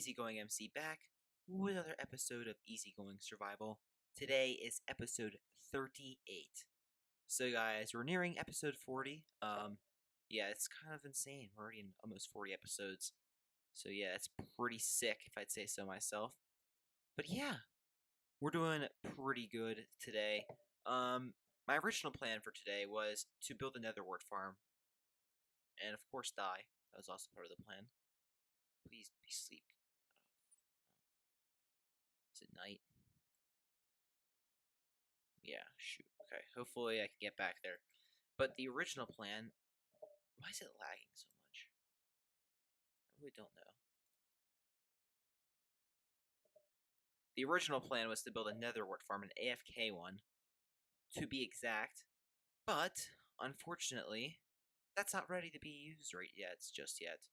EasyGoingMC back with another episode of EasyGoing Survival. Today is episode 38. So guys, we're nearing episode 40. Yeah, it's kind of insane. We're already in almost 40 episodes. So yeah, it's pretty sick if I'd say so myself. But yeah, we're doing pretty good today. My original plan for today was to build a netherwort farm. And of course die. That was also part of the plan. Please be asleep. Is it night? Yeah, shoot. Okay, hopefully I can get back there. But the original plan... Why is it lagging so much? I really don't know. The original plan was to build a netherwort farm, an AFK one, to be exact. But, unfortunately, that's not ready to be used right yet, just yet.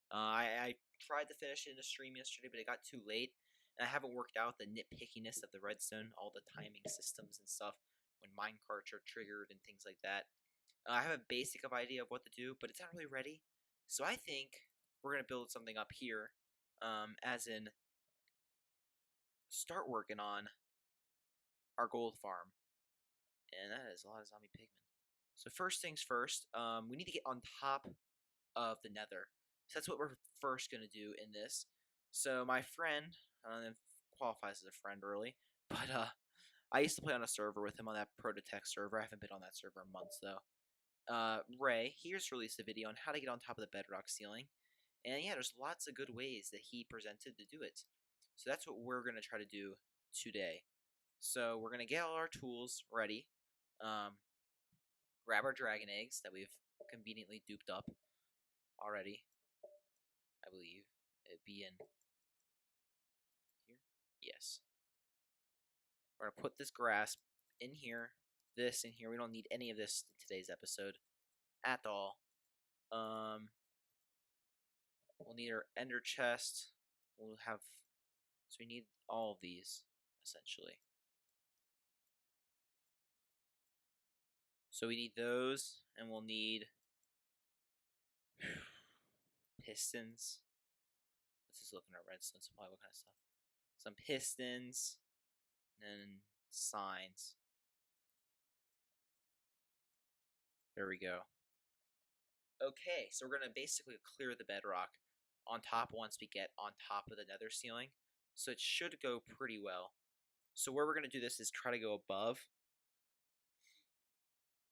I tried to finish it in the stream yesterday, but it got too late. And I haven't worked out the nitpickiness of the redstone, all the timing systems and stuff, when minecarts are triggered and things like that. I have a basic of idea of what to do, but it's not really ready. So I think we're going to build something up here, as in start working on our gold farm. And that is a lot of zombie pigmen. So first things first, we need to get on top of the nether. So that's what we're first going to do in this. So my friend, I don't know if qualifies as a friend really, but I used to play on a server with him on that Prototech server. I haven't been on that server in months though. Ray, he just released a video on how to get on top of the bedrock ceiling. And yeah, there's lots of good ways that he presented to do it. So that's what we're going to try to do today. So we're going to get all our tools ready. Grab our dragon eggs that we've conveniently duped up already. I believe it'd be in here. Yes. We're going to put this grass in here, this in here. We don't need any of this in today's episode at all. We'll need our ender chest. We'll have, so we need all of these, essentially. So we need those, and we'll need pistons. Let's just look in our redstone supply, what kind of stuff. Some pistons, and signs. There we go. Okay, so we're going to basically clear the bedrock on top once we get on top of the nether ceiling. So it should go pretty well. So where we're going to do this is try to go above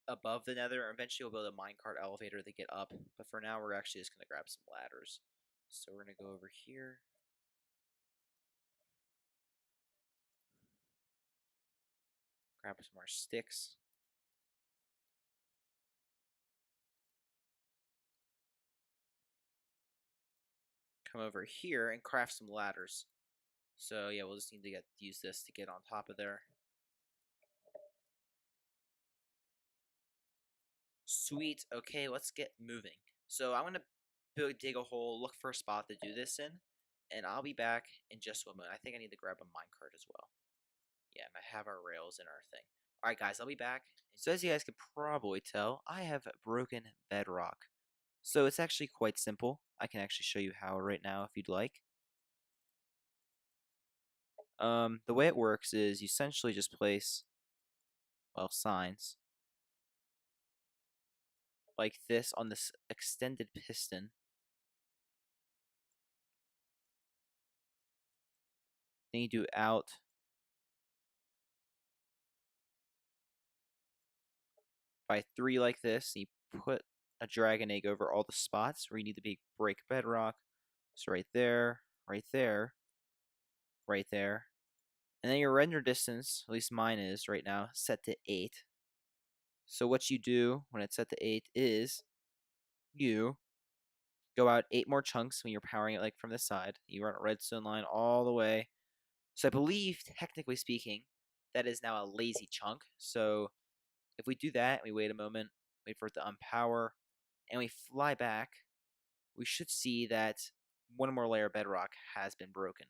the nether. Eventually we'll build a minecart elevator to get up. But for now we're actually just going to grab some ladders. So we're going to go over here. Grab some more sticks. Come over here and craft some ladders. So yeah, we'll just need to use this to get on top of there. Sweet. Okay, let's get moving. So I'm gonna dig a hole, look for a spot to do this in, and I'll be back in just a moment. I think I need to grab a minecart as well. Yeah, and I have our rails and our thing. Alright guys, I'll be back. So as you guys can probably tell, I have broken bedrock. So it's actually quite simple. I can actually show you how right now if you'd like. The way it works is you essentially just place, well, signs like this on this extended piston. Then you do out by 3 like this. And you put a dragon egg over all the spots where you need to break bedrock. So right there, right there, right there. And then your render distance, at least mine is right now, set to 8. So what you do when it's set to 8 is you go out 8 more chunks when you're powering it like from the side. You run a redstone line all the way. So I believe, technically speaking, that is now a lazy chunk. So if we do that, we wait a moment, wait for it to unpower, and we fly back, we should see that one more layer of bedrock has been broken.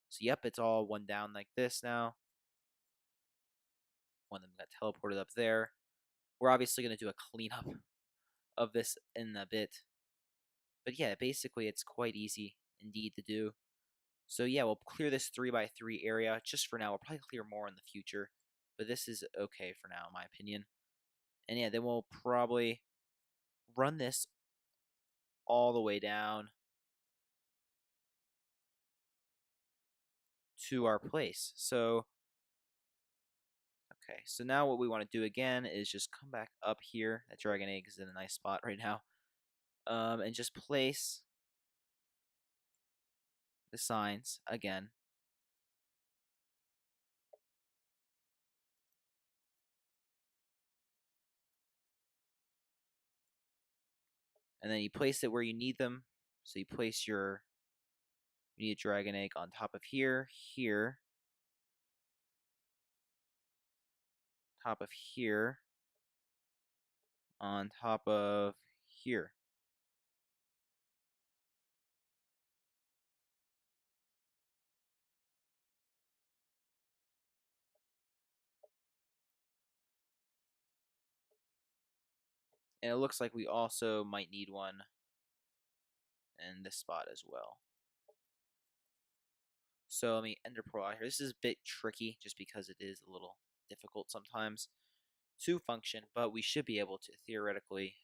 So yep, it's all one down like this now. One of them got teleported up there. We're obviously going to do a cleanup of this in a bit. But yeah, basically it's quite easy indeed to do. So yeah, we'll clear this 3x3 area just for now. We'll probably clear more in the future, but this is okay for now, in my opinion. And yeah, then we'll probably run this all the way down to our place. So, okay, so now what we want to do again is just come back up here. That dragon egg is in a nice spot right now. And just place the signs again. And then you place it where you need them. So you place you need a dragon egg on top of here, here, top of here, on top of here. And it looks like we also might need one in this spot as well. So let me ender pearl out here. This is a bit tricky just because it is a little difficult sometimes to function, but we should be able to theoretically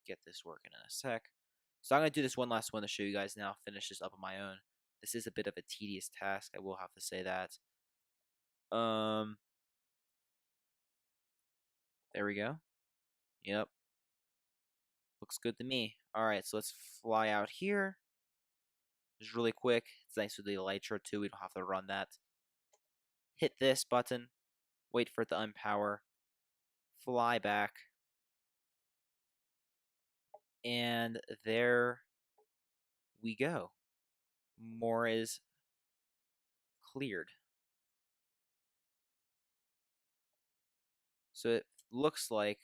get this working in a sec. So I'm going to do this one last one to show you guys now, finish this up on my own. This is a bit of a tedious task, I will have to say that. There we go. Yep. Looks good to me. Alright, so let's fly out here. Just really quick. It's nice with the elytra too, we don't have to run that. Hit this button, wait for it to unpower, fly back, and there we go. More is cleared. So it looks like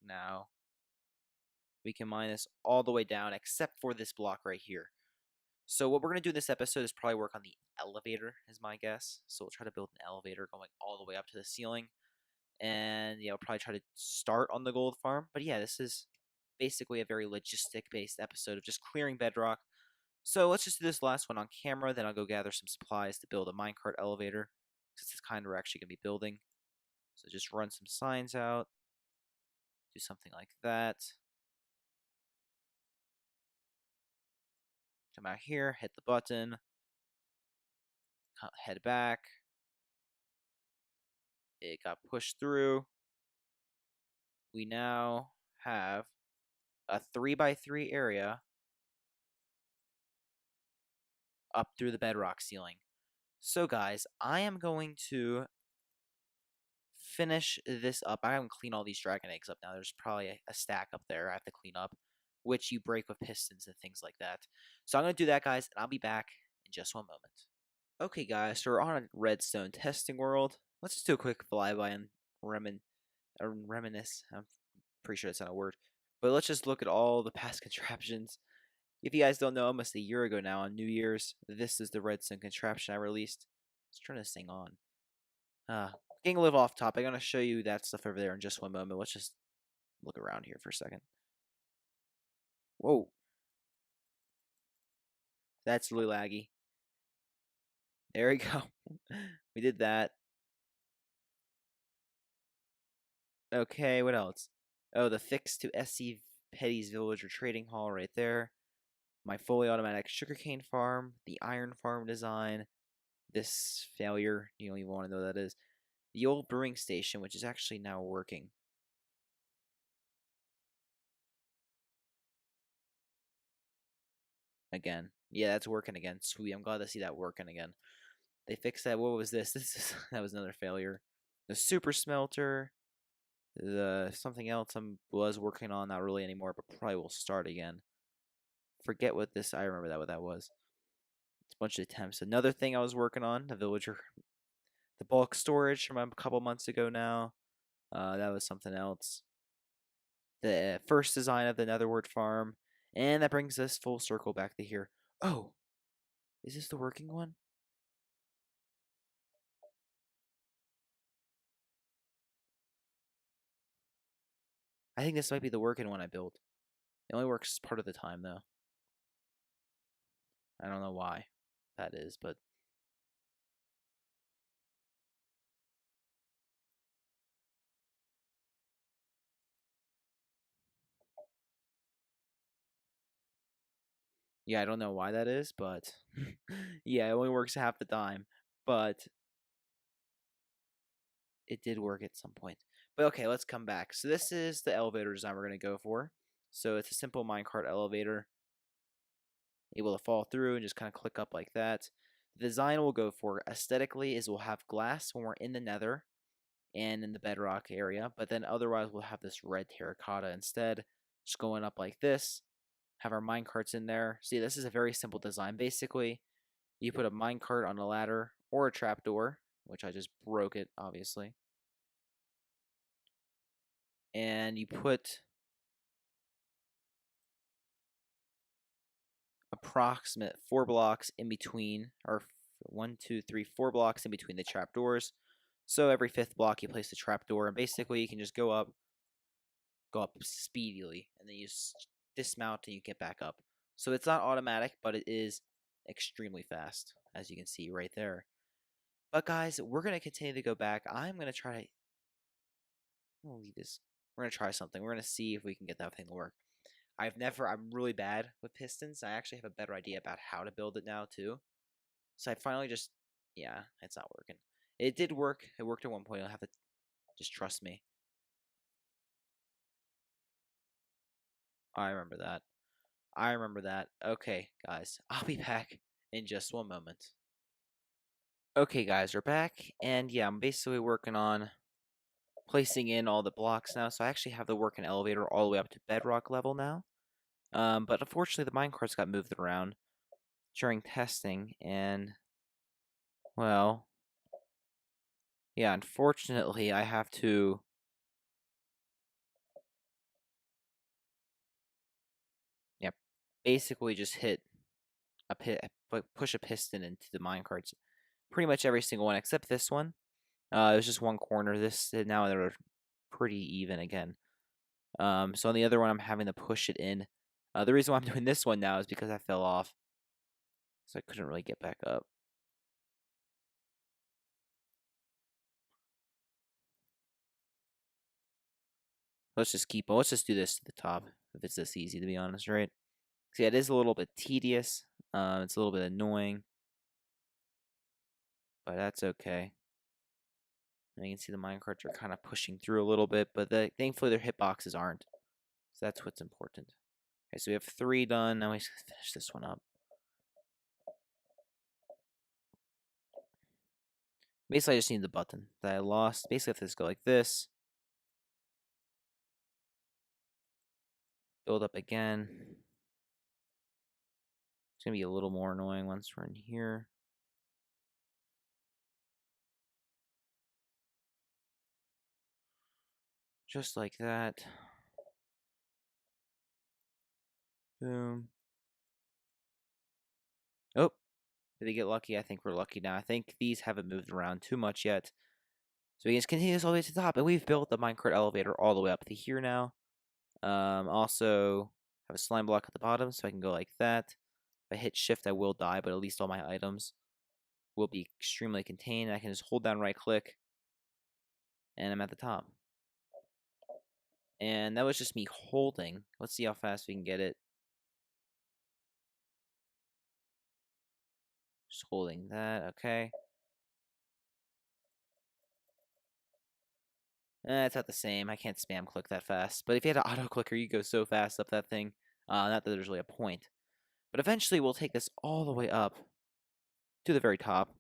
now we can mine this all the way down except for this block right here. So what we're going to do in this episode is probably work on the elevator, is my guess. So we'll try to build an elevator going all the way up to the ceiling. And yeah, we'll probably try to start on the gold farm. But yeah, this is basically a very logistic-based episode of just clearing bedrock. So let's just do this last one on camera, then I'll go gather some supplies to build a minecart elevator, since it's kind of we're actually going to be building. So just run some signs out, do something like that. Come out here, hit the button, head back. It got pushed through. We now have a 3x3 area up through the bedrock ceiling. So guys, I am going to finish this up. I haven't cleaned all these dragon eggs up now. There's probably a stack up there I have to clean up, which you break with pistons and things like that. So I'm going to do that, guys, and I'll be back in just one moment. Okay, guys, so we're on a redstone testing world. Let's just do a quick flyby and reminisce. I'm pretty sure that's not a word. But let's just look at all the past contraptions. If you guys don't know, almost a year ago now on New Year's, this is the redstone contraption I released. Let's turn this thing on. Getting a little off topic. I'm going to show you that stuff over there in just one moment. Let's just look around here for a second. Whoa. That's really laggy. There we go. We did that. Okay, what else? Oh, the fix to SC Petty's Villager Trading Hall right there. My fully automatic sugarcane farm. The iron farm design. This failure. You don't even want to know what that is. The old brewing station, which is actually now working. Again. Yeah, that's working again. Sweet. I'm glad to see that working again. They fixed that. What was this? That was another failure. The super smelter. The something else I was working on, not really anymore, but probably will start again. Forget what this. I remember what that was. It's a bunch of attempts. Another thing I was working on, the villager, the bulk storage from a couple months ago now. That was something else. The first design of the Netherward farm, and that brings us full circle back to here. Oh, is this the working one? I think this might be the working one I built. It only works part of the time though. I don't know why. that is, but yeah, I don't know why that is, but yeah, it only works half the time. But it did work at some point. But okay, let's come back. So this is the elevator design we're going to go for. So it's a simple minecart elevator, able to fall through and just kind of click up like that. The design we'll go for aesthetically is we'll have glass when we're in the nether and in the bedrock area, but then otherwise we'll have this red terracotta instead, just going up like this. Have our minecarts in there. See, this is a very simple design. Basically, you put a minecart on a ladder or a trapdoor, which I just broke it, obviously. And you put approximate 4 blocks in between, or 4 blocks in between the trapdoors. So every 5th block you place the trapdoor, and basically you can just go up speedily, and then you dismount and you get back up. So it's not automatic, but it is extremely fast, as you can see right there. But guys, we're gonna continue to go back. I'm gonna leave this. We're gonna try something. We're gonna see if we can get that thing to work. I'm really bad with pistons. I actually have a better idea about how to build it now too. So I finally yeah, it's not working. It did work. It worked at one point. I'll have to just trust me. I remember that. I remember that. Okay, guys, I'll be back in just one moment. Okay, guys, we're back, and yeah, I'm basically working on placing in all the blocks now. So I actually have the working elevator all the way up to bedrock level now. But unfortunately, the minecarts got moved around during testing, and well, yeah, unfortunately, I have to basically just push a piston into the minecarts. Pretty much every single one except this one. It was just one corner. Now they're pretty even again. So on the other one, I'm having to push it in. The reason why I'm doing this one now is because I fell off, so I couldn't really get back up. Let's just do this to the top if it's this easy, to be honest, right? See, it is a little bit tedious. It's a little bit annoying, but that's okay. And you can see the minecarts are kind of pushing through a little bit, but thankfully their hitboxes aren't. So that's what's important. Okay, so we have 3 done. Now we finish this one up. Basically, I just need the button that I lost. Basically, I have to just go like this. Build up again. It's going to be a little more annoying once we're in here. Just like that. Boom. Oh, did we get lucky? I think we're lucky now. I think these haven't moved around too much yet. So we can just continue this all the way to the top. And we've built the minecart elevator all the way up to here now. Also have a slime block at the bottom, so I can go like that. If I hit shift, I will die, but at least all my items will be extremely contained. I can just hold down right click, and I'm at the top. And that was just me holding. Let's see how fast we can get it. Just holding that, okay. It's not the same. I can't spam click that fast. But if you had an auto clicker, you go so fast up that thing. Not that there's really a point. But eventually we'll take this all the way up to the very top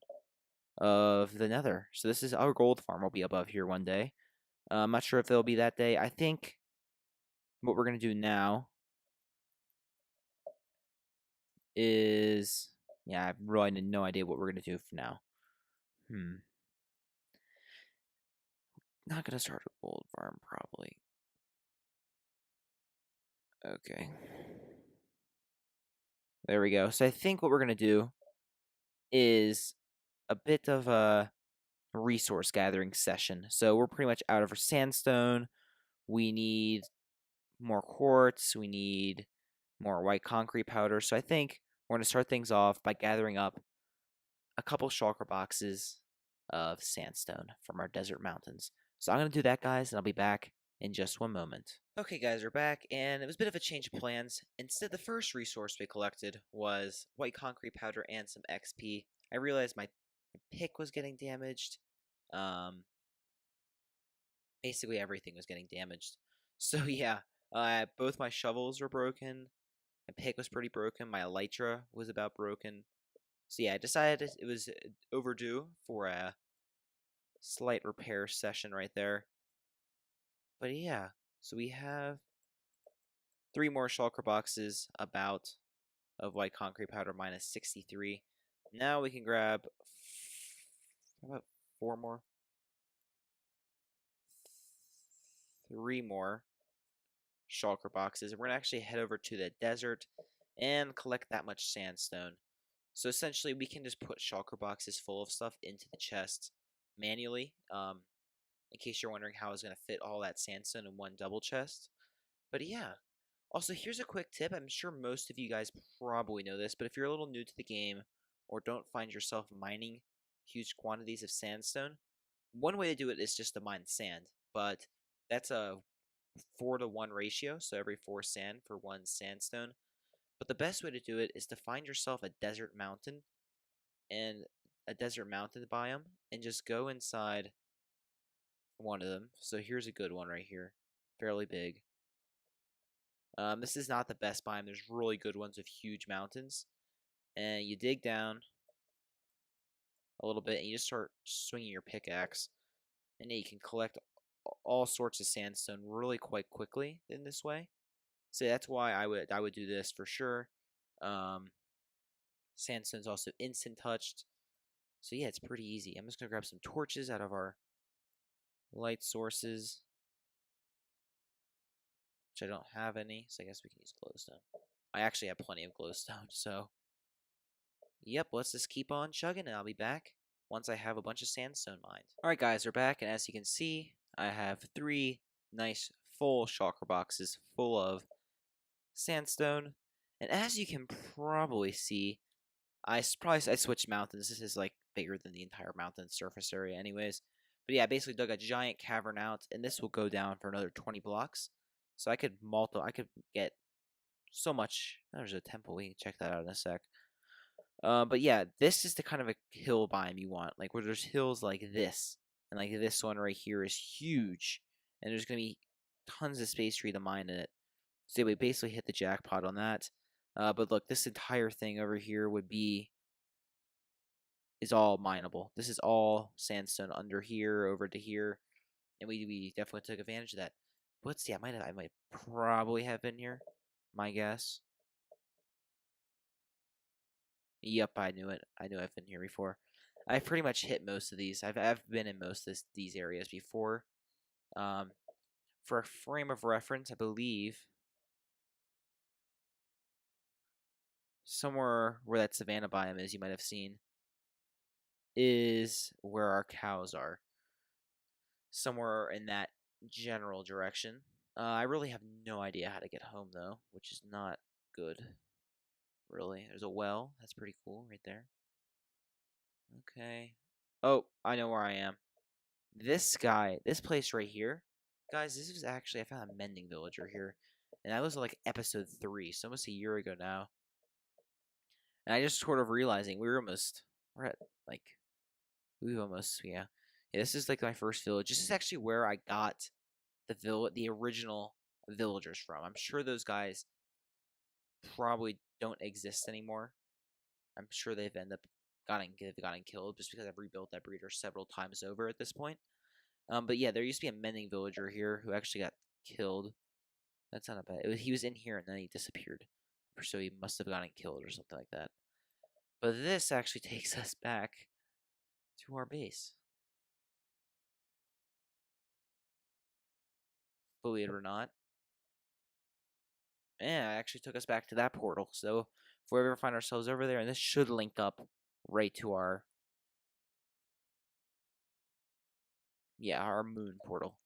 of the nether. So this is our gold farm will be above here one day. I'm not sure if it'll be that day. I think what we're going to do now is... Yeah, I really have no idea what we're going to do for now. Not going to start a gold farm, probably. Okay. There we go. So I think what we're going to do is a bit of a resource gathering session. So we're pretty much out of our sandstone. We need more quartz. We need more white concrete powder. So I think we're going to start things off by gathering up a couple shulker boxes of sandstone from our desert mountains. So I'm going to do that, guys, and I'll be back in just one moment. Okay, guys, we're back, and it was a bit of a change of plans. Instead, the first resource we collected was white concrete powder and some XP. I realized my pick was getting damaged. Basically everything was getting damaged. So yeah, both my shovels were broken. My pick was pretty broken. My elytra was about broken. So yeah, I decided it was overdue for a slight repair session right there. But yeah, so we have 3 more shulker boxes about of white concrete powder minus 63. Now we can grab how about 4 more? 3 more shulker boxes. And we're going to actually head over to the desert and collect that much sandstone. So essentially, we can just put shulker boxes full of stuff into the chest manually. In case you're wondering how I was going to fit all that sandstone in one double chest. But yeah. Also, here's a quick tip. I'm sure most of you guys probably know this, but if you're a little new to the game or don't find yourself mining huge quantities of sandstone, one way to do it is just to mine sand. But that's a 4-to-1 ratio, so every 4 sand for 1 sandstone. But the best way to do it is to find yourself a desert mountain and a desert mountain biome and just go inside one of them. So here's a good one right here, fairly big. This is not the best biome. There's really good ones with huge mountains. And you dig down a little bit and you just start swinging your pickaxe. And then you can collect all sorts of sandstone really quite quickly in this way. So that's why I would do this for sure. Sandstone's also instant touched. So yeah, it's pretty easy. I'm just going to grab some torches out of our light sources, which I don't have any, so I guess we can use glowstone. I actually have plenty of glowstone, so yep, let's just keep on chugging, and I'll be back once I have a bunch of sandstone mined. Alright guys, we're back, and as you can see, I have 3 nice full shulker boxes full of sandstone, and as you can probably see, I switched mountains. This is like bigger than the entire mountain surface area anyways. But yeah, I basically dug a giant cavern out, and this will go down for another 20 blocks. So I could get so much. There's a temple. We can check that out in a sec. But yeah, this is the kind of a hill biome you want, like where there's hills like this, and like this one right here is huge, and there's gonna be tons of space for you to mine in it. So we basically hit the jackpot on that. But look, this entire thing over here is all mineable. This is all sandstone under here, over to here, and we definitely took advantage of that. But let's see, I might probably have been here. My guess. Yep, I knew it. I knew I've been here before. I've pretty much hit most of these. I've been in most of these areas before. For a frame of reference, I believe somewhere where that savanna biome is, you might have seen, is where our cows are. Somewhere in that general direction. I really have no idea how to get home, though, which is not good. Really. There's a well. That's pretty cool right there. Okay. Oh, I know where I am. This place right here. Guys, this is actually, I found a mending villager here. And that was like episode 3, so almost a year ago now. And I just sort of realizing we're at, like, yeah. Yeah, this is like my first village. This is actually where I got the original villagers from. I'm sure those guys probably don't exist anymore. I'm sure they've gotten killed just because I've rebuilt that breeder several times over at this point. But yeah, there used to be a mending villager here who actually got killed. That's not a bad. He was in here and then he disappeared, so he must have gotten killed or something like that. But this actually takes us back to our base. Believe it or not. Yeah, it actually took us back to that portal. So if we ever find ourselves over there, and this should link up right to our moon portal.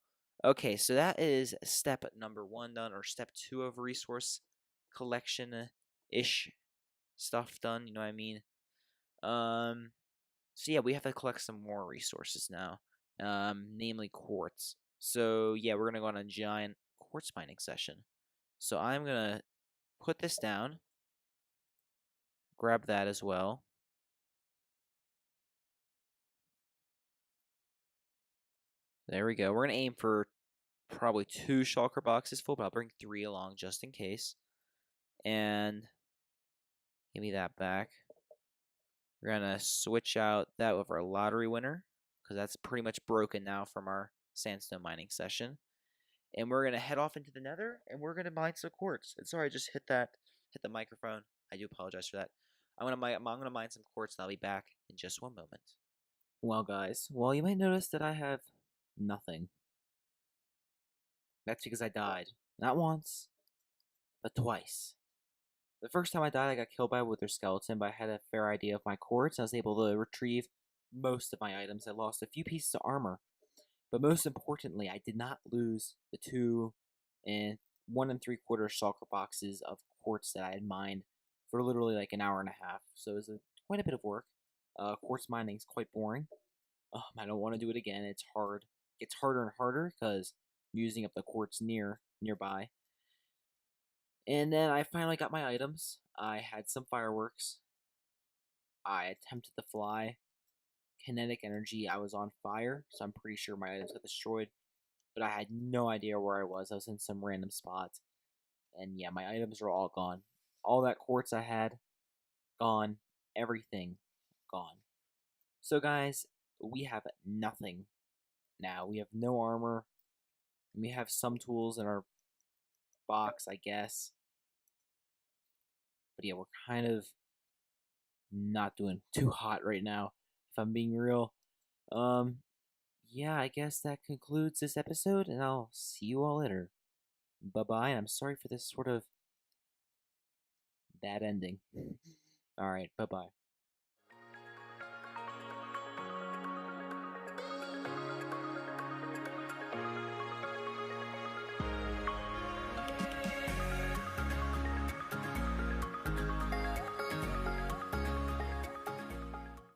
Okay, so that is step number 1 done, or step 2 of resource collection-ish stuff done, you know what I mean? So yeah, we have to collect some more resources now, namely quartz. So yeah, we're gonna go on a giant quartz mining session. So I'm gonna put this down, grab that as well. There we go. We're gonna aim for probably 2 shulker boxes full, but I'll bring 3 along just in case. And give me that back. We're gonna switch out that with our lottery winner, because that's pretty much broken now from our sandstone mining session. And we're gonna head off into the nether, and we're gonna mine some quartz. And sorry, I just hit the microphone. I do apologize for that. I'm gonna mine some quartz, and I'll be back in just one moment. Well, guys, you might notice that I have nothing. That's because I died. Not once, but twice. The first time I died, I got killed by a wither skeleton, but I had a fair idea of my quartz. I was able to retrieve most of my items. I lost a few pieces of armor, but most importantly, I did not lose the 2 and 1 3/4 shulker boxes of quartz that I had mined for literally like an hour and a half. So it was quite a bit of work. Quartz mining is quite boring. I don't want to do it again. It's hard. It gets harder and harder because using up the quartz nearby. And then I finally got my items. I had some fireworks. I attempted to fly. Kinetic energy, I was on fire, so I'm pretty sure my items got destroyed. But I had no idea where I was. I was in some random spot. And yeah, my items were all gone. All that quartz I had, gone. Everything, gone. So guys, we have nothing now. We have no armor. And we have some tools in our box, I guess. But yeah, we're kind of not doing too hot right now, if I'm being real. Yeah, I guess that concludes this episode, and I'll see you all later. Bye-bye, and I'm sorry for this sort of bad ending. Alright, bye-bye.